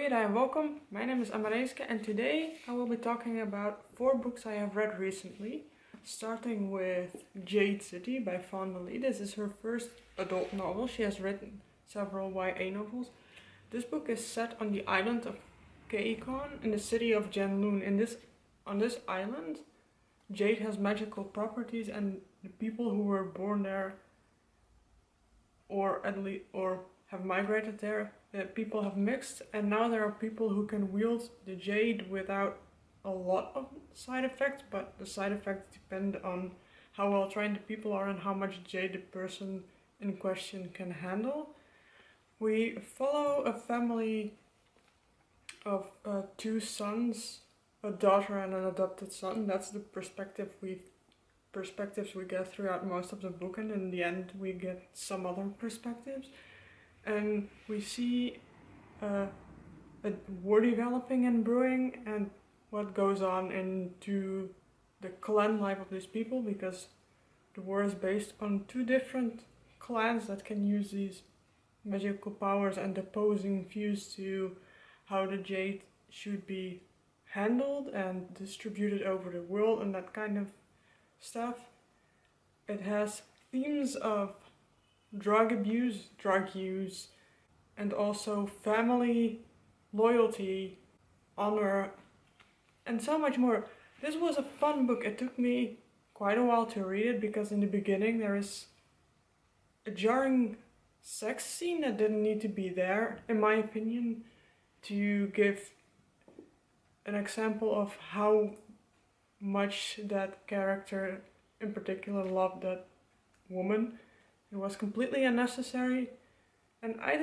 Goeiedei and welcome. My name is Amareeske and today I will be talking about 4 books I have read recently. Starting with Jade City by Fonda. This is her first adult novel. She has written several YA novels. This book is set on the island of Goeiedei in the city of Janloon. On this island, Jade has magical properties, and the people who were born there or have migrated there, people have mixed, and now there are people who can wield the jade without a lot of side effects, but the side effects depend on how well trained the people are and how much jade the person in question can handle. We follow a family of 2 sons, a daughter and an adopted son. That's the perspectives we get throughout most of the book, and in the end we get some other perspectives. And we see a war developing and brewing, and what goes on into the clan life of these people, because the war is based on 2 different clans that can use these magical powers, and opposing views to how the jade should be handled and distributed over the world and that kind of stuff. It has themes of drug abuse, drug use, and also family, loyalty, honor, and so much more. This was a fun book. It took me quite a while to read it because in the beginning there is a jarring sex scene that didn't need to be there, in my opinion, to give an example of how much that character in particular loved that woman. It was completely unnecessary, and I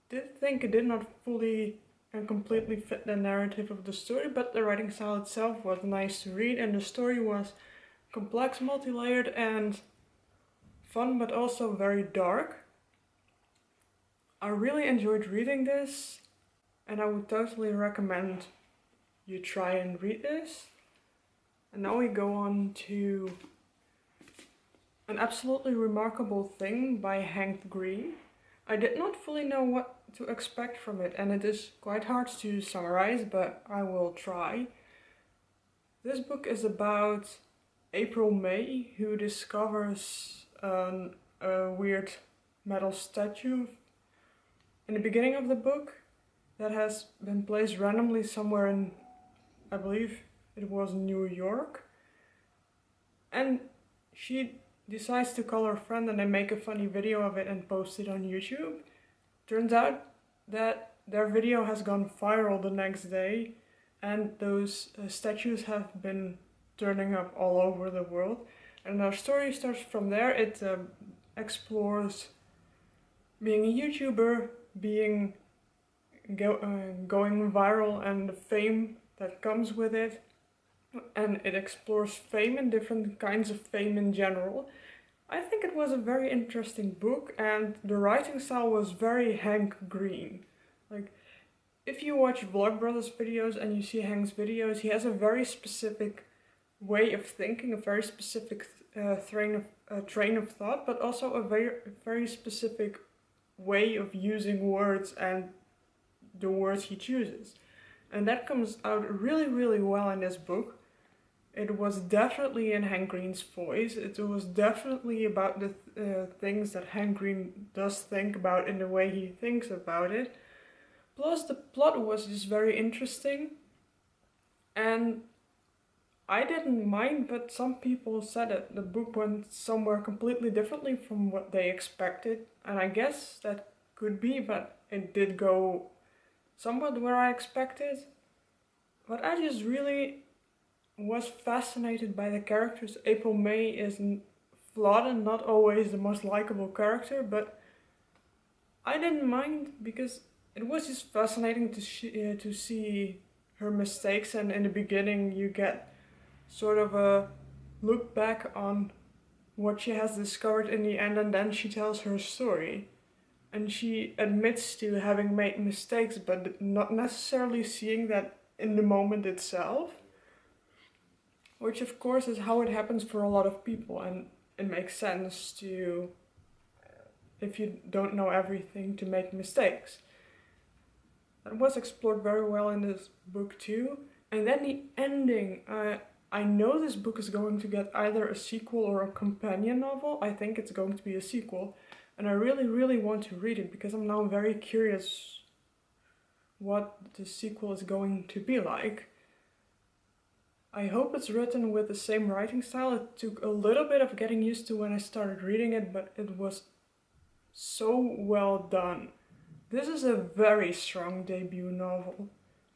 did think it did not fully and completely fit the narrative of the story, but the writing style itself was nice to read, and the story was complex, multi-layered, and fun, but also very dark. I really enjoyed reading this, and I would totally recommend you try and read this. And now we go on to An Absolutely Remarkable Thing by Hank Green. I did not fully know what to expect from it, and it is quite hard to summarize, but I will try. This book is about April May, who discovers a weird metal statue in the beginning of the book that has been placed randomly somewhere in, I believe it was New York. And she decides to call her friend, and they make a funny video of it and post it on YouTube. Turns out that their video has gone viral the next day, and those statues have been turning up all over the world. And our story starts from there. It explores being a YouTuber, going viral, and the fame that comes with it. And it explores fame and different kinds of fame in general. I think it was a very interesting book, and the writing style was very Hank Green. Like, if you watch Vlogbrothers videos and you see Hank's videos, he has a very specific way of thinking, a very specific train of thought, but also a very specific way of using words and the words he chooses. And that comes out really, really well in this book. It was definitely in Hank Green's voice. It was definitely about the things that Hank Green does think about in the way he thinks about it. Plus the plot was just very interesting. And I didn't mind, but some people said that the book went somewhere completely differently from what they expected. And I guess that could be, but it did go somewhat where I expected. But I just really was fascinated by the characters. April May is flawed and not always the most likable character, but I didn't mind because it was just fascinating to see her mistakes, and in the beginning you get sort of a look back on what she has discovered in the end, and then she tells her story. And she admits to having made mistakes, but not necessarily seeing that in the moment itself. Which of course is how it happens for a lot of people, and it makes sense to, if you don't know everything, to make mistakes. That was explored very well in this book too. And then the ending. I know this book is going to get either a sequel or a companion novel. I think it's going to be a sequel. And I really, really want to read it because I'm now very curious what the sequel is going to be like. I hope it's written with the same writing style. It took a little bit of getting used to when I started reading it, but it was so well done. This is a very strong debut novel,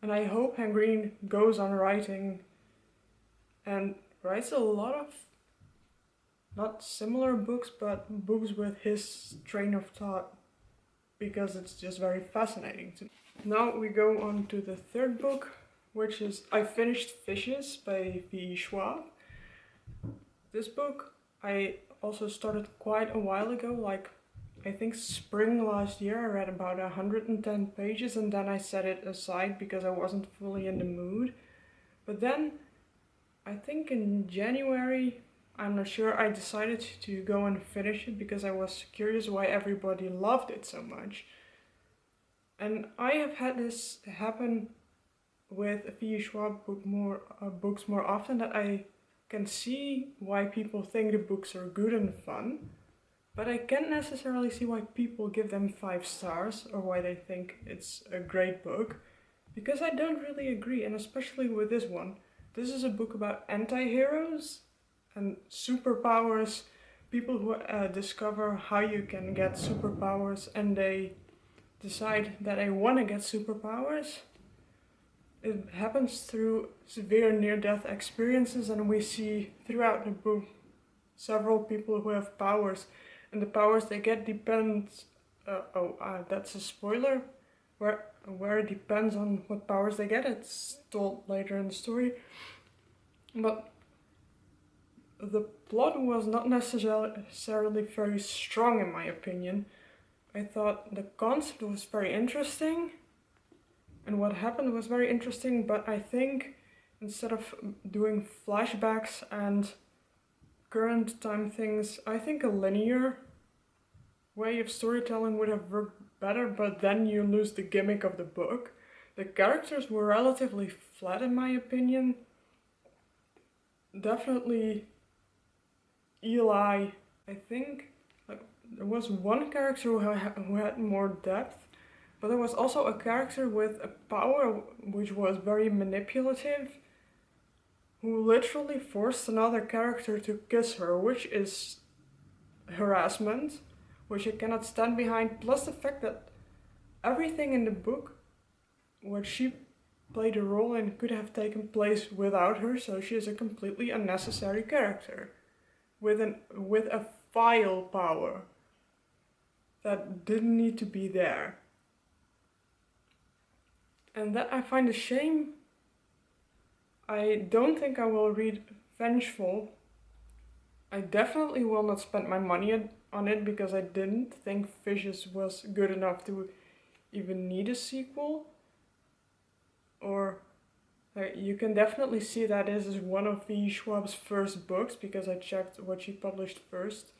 and I hope Hank Green goes on writing and writes a lot of, not similar books, but books with his train of thought, because it's just very fascinating to me. Now we go on to the third book, which is I finished Fishes by Schwab. This book I also started quite a while ago, like I think spring last year. I read about 110 pages and then I set it aside because I wasn't fully in the mood. But then I think in January, I'm not sure, I decided to go and finish it because I was curious why everybody loved it so much. And I have had this happen with V. Schwab books more often, that I can see why people think the books are good and fun, but I can't necessarily see why people give them 5 stars or why they think it's a great book, because I don't really agree. And especially with this one, this is a book about anti-heroes and superpowers, people who discover how you can get superpowers and they decide that they want to get superpowers. It happens through severe near-death experiences, and we see throughout the book several people who have powers, and the powers they get depends. That's a spoiler. Where it depends on what powers they get. It's told later in the story, but the plot was not necessarily very strong in my opinion. I thought the concept was very interesting. And what happened was very interesting, but I think instead of doing flashbacks and current time things, I think a linear way of storytelling would have worked better, but then you lose the gimmick of the book. The characters were relatively flat in my opinion. Definitely Eli, I think there was one character who had more depth. But there was also a character with a power which was very manipulative, who literally forced another character to kiss her, which is harassment, which I cannot stand behind. Plus the fact that everything in the book where she played a role in could have taken place without her, so she is a completely unnecessary character with a vile power that didn't need to be there. And that I find a shame. I don't think I will read Vengeful. I definitely will not spend my money on it because I didn't think Fishes was good enough to even need a sequel. Or you can definitely see that this is one of V. Schwab's first books because I checked what she published first.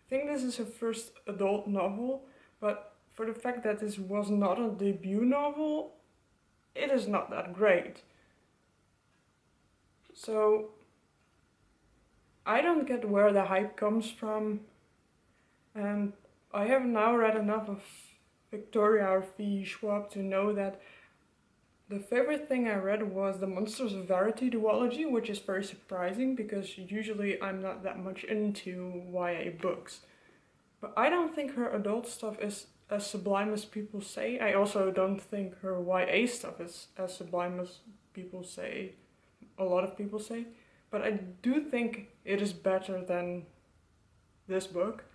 I think this is her first adult novel, but for the fact that this was not a debut novel, it is not that great. So I don't get where the hype comes from, and I have now read enough of Victoria or V. Schwab to know that the favorite thing I read was the Monsters of Verity duology, which is very surprising because usually I'm not that much into YA books. But I don't think her adult stuff is as sublime as people say. I also don't think her YA stuff is as sublime as people say, a lot of people say. But I do think it is better than this book.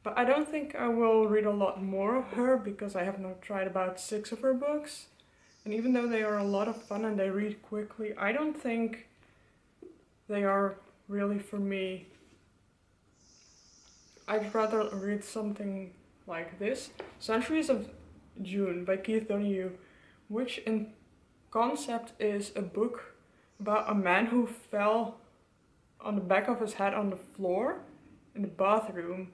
But I don't think I will read a lot more of her because I have now tried about 6 of her books. And even though they are a lot of fun and they read quickly, I don't think they are really for me. I'd rather read something like this, Centuries of June by Donohue, which in concept is a book about a man who fell on the back of his head on the floor in the bathroom.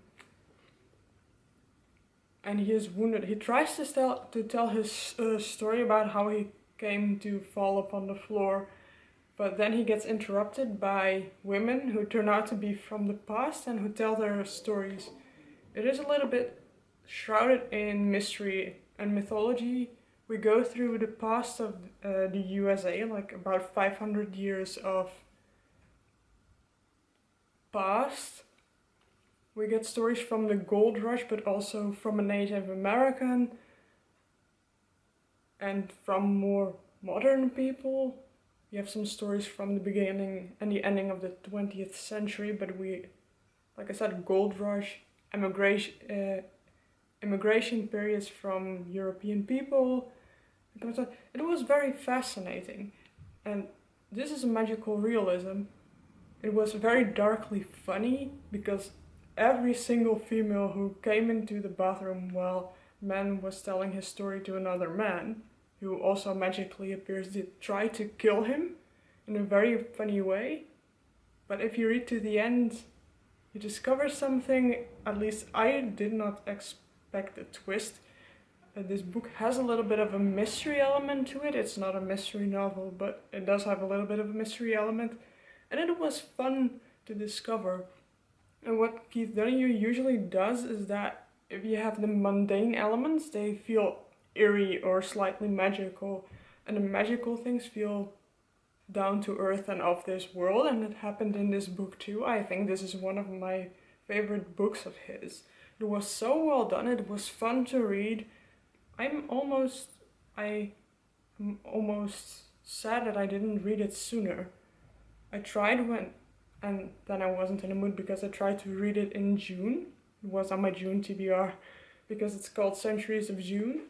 and he is wounded. He tries to tell his story about how he came to fall upon the floor, but then he gets interrupted by women who turn out to be from the past and who tell their stories. It is a little bit shrouded in mystery and mythology. We go through the past of the USA, like about 500 years of past. We get stories from the gold rush, but also from a Native American and from more modern people. We have some stories from the beginning and the ending of the 20th century, but like I said, gold rush, immigration periods from European people. It was very fascinating, and this is a magical realism. It was very darkly funny because every single female who came into the bathroom while man was telling his story to another man, who also magically appears to try to kill him in a very funny way. But if you read to the end, you discover something, at least I did not expect a twist. This book has a little bit of a mystery element to it. It's not a mystery novel, but it does have a little bit of a mystery element. And it was fun to discover. And what Keith Donohue usually does is that if you have the mundane elements, they feel eerie or slightly magical. And the magical things feel down to earth and of this world. And it happened in this book too. I think this is one of my favorite books of his. It was so well done. It was fun to read. I'm almost sad that I didn't read it sooner. I tried and then I wasn't in the mood because I tried to read it in June. It was on my June TBR because it's called Centuries of June.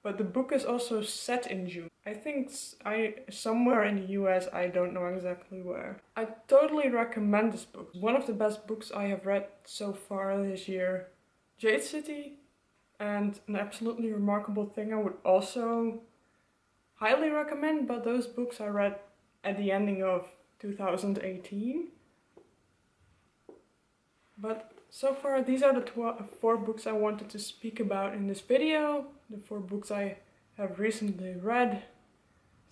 But the book is also set in June. I think somewhere in the US, I don't know exactly where. I totally recommend this book. One of the best books I have read so far this year. Jade City, and an absolutely remarkable thing I would also highly recommend, but those books I read at the ending of 2018. But so far these are the 4 books I wanted to speak about in this video. The 4 books I have recently read.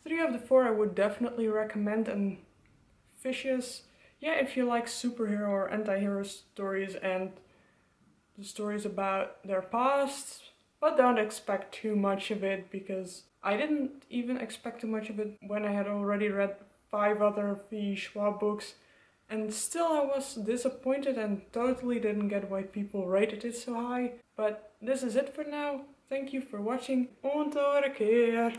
3 of the 4 I would definitely recommend, and Fishes, yeah, if you like superhero or anti-hero stories and the stories about their past, but don't expect too much of it, because I didn't even expect too much of it when I had already read 5 other V. Schwab books, and still I was disappointed and totally didn't get why people rated it so high. But this is it for now. Thank you for watching. Und keer.